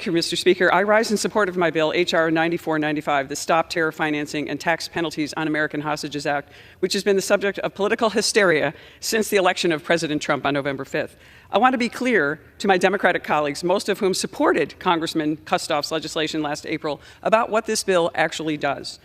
Thank you, Mr. Speaker. I rise in support of my bill, H.R. 9495, the Stop Terror Financing and Tax Penalties on American Hostages Act, which has been the subject of political hysteria since the election of President Trump on November 5th. I want to be clear to my Democratic colleagues, most of whom supported Congressman Kustoff's legislation last April, about what this bill actually does.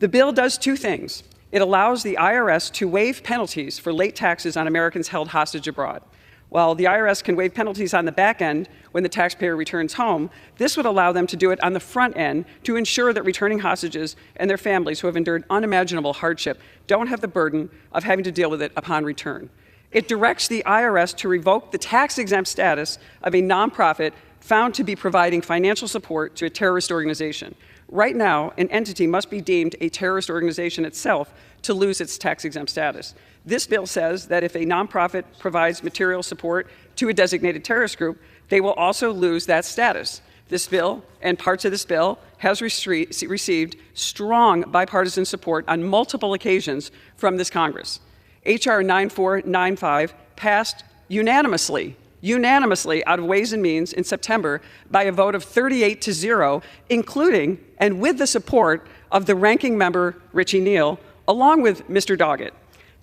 The bill does two things. It allows the IRS to waive penalties for late taxes on Americans held hostage abroad. While the IRS can waive penalties on the back end when the taxpayer returns home, this would allow them to do it on the front end to ensure that returning hostages and their families who have endured unimaginable hardship don't have the burden of having to deal with it upon return. It directs the IRS to revoke the tax-exempt status of a nonprofit found to be providing financial support to a terrorist organization. Right now, an entity must be deemed a terrorist organization itself to lose its tax-exempt status. This bill says that if a nonprofit provides material support to a designated terrorist group, they will also lose that status. This bill and parts of this bill has received strong bipartisan support on multiple occasions from this Congress. H.R. 9495 passed unanimously out of Ways and Means in September by a vote of 38-0, including and with the support of the ranking member, Richie Neal, along with Mr. Doggett.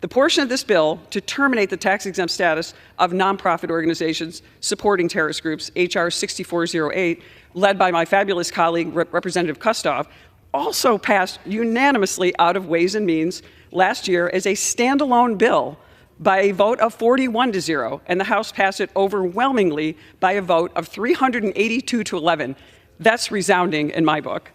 The portion of this bill to terminate the tax-exempt status of nonprofit organizations supporting terrorist groups, H.R. 6408, led by my fabulous colleague, Representative Kustoff, also passed unanimously out of Ways and Means last year as a standalone bill by a vote of 41-0, and the House passed it overwhelmingly by a vote of 382-11. That's resounding in my book.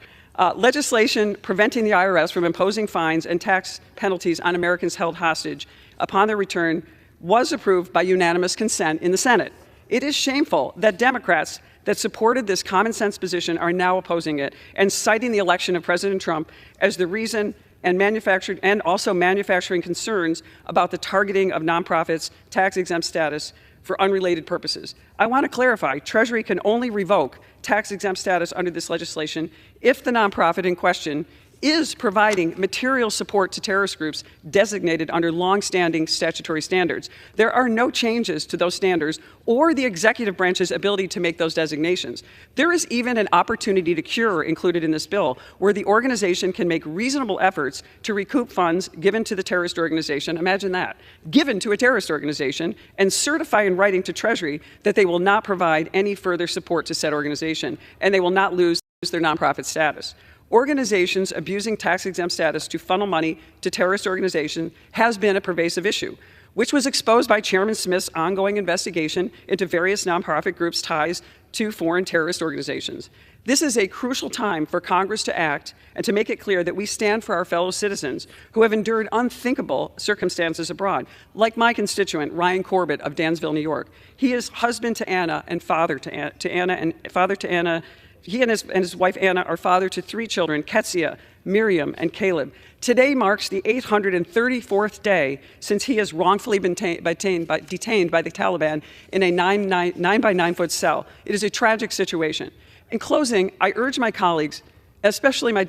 Legislation preventing the IRS from imposing fines and tax penalties on Americans held hostage upon their return was approved by unanimous consent in the Senate. It is shameful that Democrats that supported this common sense position are now opposing it and citing the election of President Trump as the reason, and also manufacturing concerns about the targeting of nonprofits' tax-exempt status for unrelated purposes. I want to clarify, Treasury can only revoke tax-exempt status under this legislation if the nonprofit in question is providing material support to terrorist groups designated under long-standing statutory standards. There are no changes to those standards or the executive branch's ability to make those designations. There is even an opportunity to cure included in this bill, where the organization can make reasonable efforts to recoup funds given to the terrorist organization, imagine that, given to a terrorist organization, and certify in writing to Treasury that they will not provide any further support to said organization, and they will not lose their nonprofit status. Organizations abusing tax-exempt status to funnel money to terrorist organizations has been a pervasive issue, which was exposed by Chairman Smith's ongoing investigation into various nonprofit groups' ties to foreign terrorist organizations. This is a crucial time for Congress to act and to make it clear that we stand for our fellow citizens who have endured unthinkable circumstances abroad, like my constituent, Ryan Corbett of Dansville, New York. He is husband to Anna and father to Anna and father to Anna. He and his wife, Anna, are father to 3 children, Ketsia, Miriam, and Caleb. Today marks the 834th day since he has wrongfully been detained by the Taliban in a 9 by 9 foot cell. It is a tragic situation. In closing, I urge my colleagues, especially my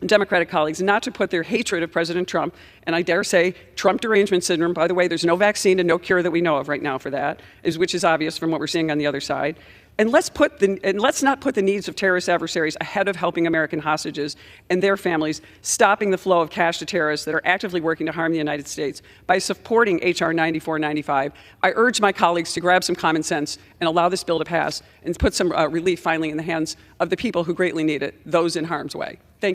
Democratic colleagues, not to put their hatred of President Trump, and I dare say Trump derangement syndrome, by the way, there's no vaccine and no cure that we know of right now for that, which is obvious from what we're seeing on the other side. And let's not put the needs of terrorist adversaries ahead of helping American hostages and their families, stopping the flow of cash to terrorists that are actively working to harm the United States by supporting H.R. 9495. I urge my colleagues to grab some common sense and allow this bill to pass and put some relief finally in the hands of the people who greatly need it, those in harm's way. Thank you.